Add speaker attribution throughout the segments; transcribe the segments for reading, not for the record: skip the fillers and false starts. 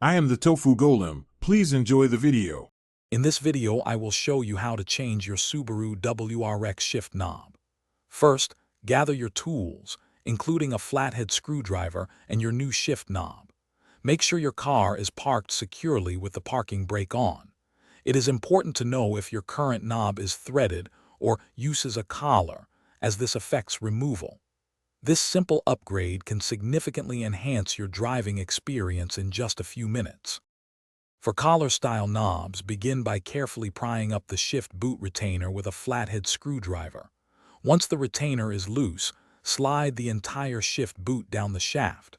Speaker 1: I am the Tofu Golem. Please enjoy the video.
Speaker 2: In this video, I will show you how to change your Subaru WRX shift knob. First, gather your tools, including a flathead screwdriver and your new shift knob. Make sure your car is parked securely with the parking brake on. It is important to know if your current knob is threaded or uses a collar, as this affects removal. This simple upgrade can significantly enhance your driving experience in just a few minutes. For collar-style knobs, begin by carefully prying up the shift boot retainer with a flathead screwdriver. Once the retainer is loose, slide the entire shift boot down the shaft.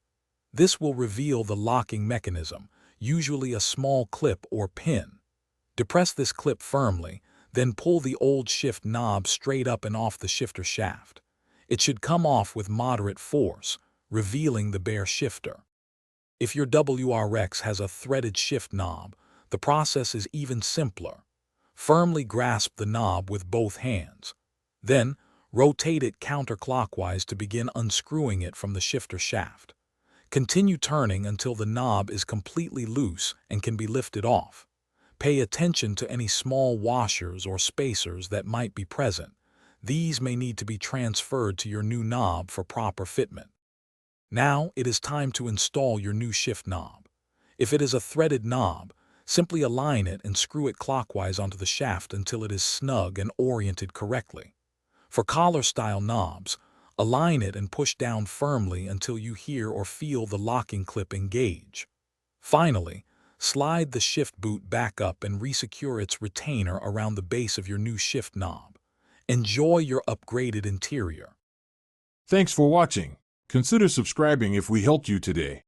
Speaker 2: This will reveal the locking mechanism, usually a small clip or pin. Depress this clip firmly, then pull the old shift knob straight up and off the shifter shaft. It should come off with moderate force, revealing the bare shifter. If your WRX has a threaded shift knob, the process is even simpler. Firmly grasp the knob with both hands. Then, rotate it counterclockwise to begin unscrewing it from the shifter shaft. Continue turning until the knob is completely loose and can be lifted off. Pay attention to any small washers or spacers that might be present. These may need to be transferred to your new knob for proper fitment. Now it is time to install your new shift knob. If it is a threaded knob, simply align it and screw it clockwise onto the shaft until it is snug and oriented correctly. For collar-style knobs, align it and push down firmly until you hear or feel the locking clip engage. Finally, slide the shift boot back up and resecure its retainer around the base of your new shift knob. Enjoy your upgraded interior.
Speaker 1: Thanks for watching. Consider subscribing if we helped you today.